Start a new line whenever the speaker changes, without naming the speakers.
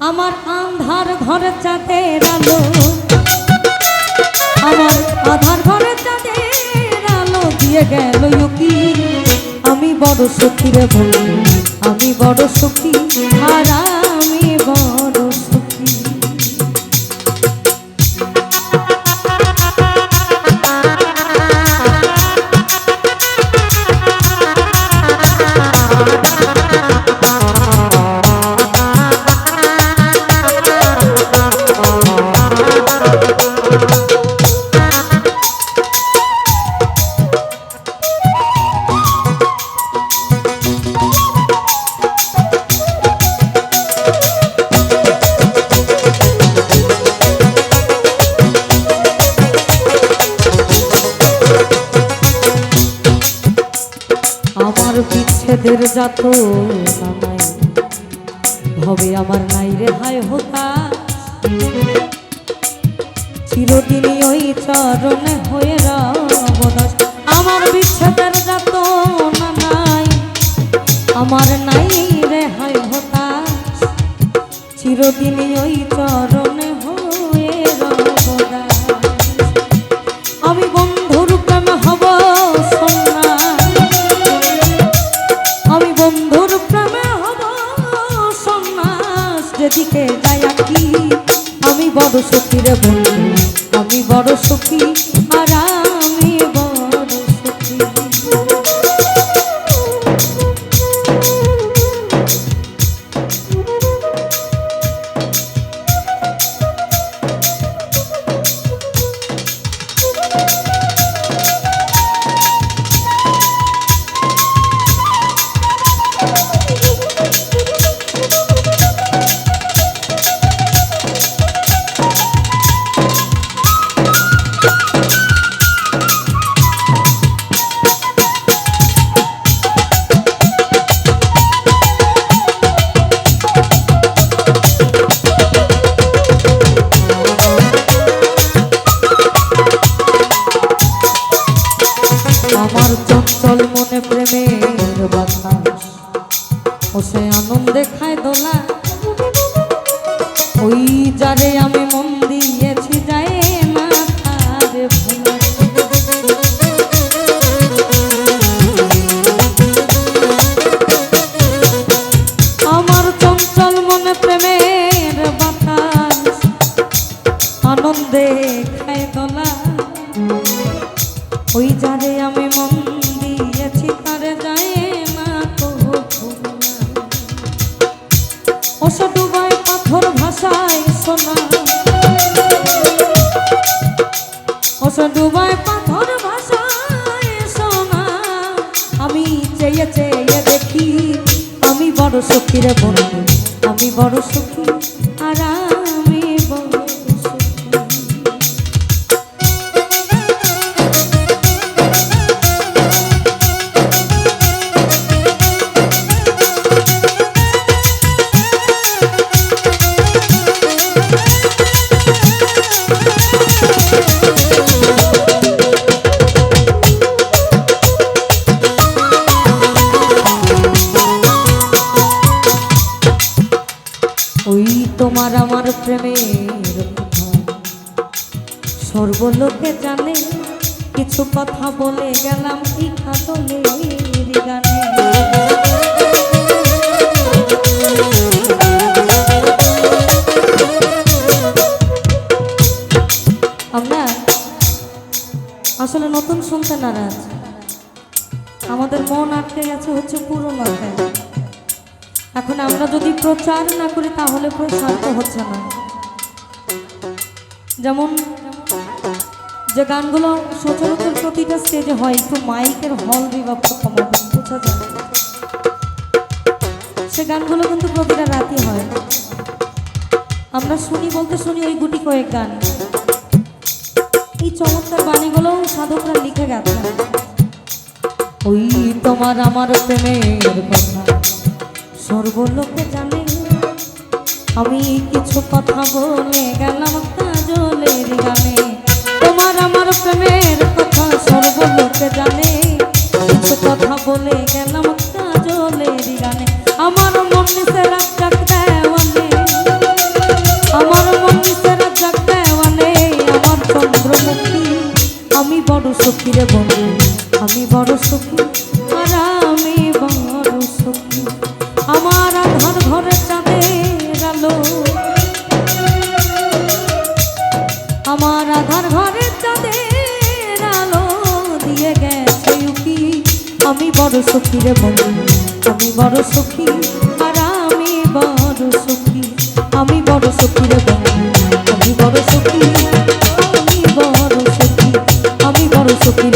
আমার আন্ধার ঘরে চাঁদের আলো, আমার আধার ঘরে চাঁদের আলো দিয়ে গেল উকি। আমি বড় সুখী রে বন্ধু, আমি বড় সুখী, আর আমি বড় সুখী। আমার বিচ্ছেদের যত নাই ভবে আমার নাই রে হায় হোতা, চিরদিনই ওই চরণে হয়ে রবদাস। আমার বিচ্ছেদের যত নাই আমার নাই রে হায় হোতা, চিরদিনই ওই চরণে হয়ে রবদাস। আমি বন্ধুর প্রেম হব সোনা, আমি বন্ধুর প্রেমে হব সন্ন্যাস যেদিকে যাই কি। আমি বড় সুখী রে বন্ধু, আমি বড় সুখী, আর আমি বড় সুখী। আমার চঞ্চল মনে প্রেমের বাতাস, ও সে আনন্দে খায় দোলা। ওই যারে আমি মন দিয়েছি যায় না তারে ভোলা। আমার চঞ্চল মনে প্রেমের বাতাস, আনন্দে খায় দোলা। ওই যারে আমি মন দিয়েছি তারে যায় না তো ভোলা। ওসা ডুবায় পাথর ভাষায় সোনা, ওসা ডুবায় পাথর ভাষায় সোনা। আমি চেয়ে চেয়ে দেখি, আমি বড় সুখী রে বন্ধু, আমি বড় সুখী, আর আমি বড় তোমার আমার প্রেমের কথা সর্বলোকে জানে। কিছু কথা বলে গেলাম কি কাজলের গানে। আমরা আসলে নতুন শুনতে নারাজ, আমাদের মন আটকে গেছে হচ্ছে পুরোনো। এখন আমরা যদি প্রচার না করি তাহলে প্রসার তো হচ্ছে না। যেমন যে গানগুলো সচরাচর প্রতিটা স্টেজে হয়, একটু মাইকের হল বিভাগ বোঝা যায়, সে গানগুলো কিন্তু প্রতিটা রাতই হয়। আমরা শুনি বলতে শুনি ওই গুটি কয়েক গান। এই চমৎকার বাণীগুলো সাধকরা লিখে গেছে। ওই তোমার আমার প্রেমের কথা সর্বলোকে জানে। আমি কিছু কথা বলে গেলাম কাজলের গানে। তোমার আমার প্রেমের কথা সর্বলোকে জানে। কিছু কথা বলে গেলাম কাজলের গানে। আমার মন নিচে রাগ ডাক দেওয়ানে, আমি বড় সখী রে বন্ধু, আমি বড় সখী, আর আমি বড় সখী, আমি বড় সখী রে বন্ধু, আমি বড় সখী, আমি বড় সখী, আমি বড় সখী।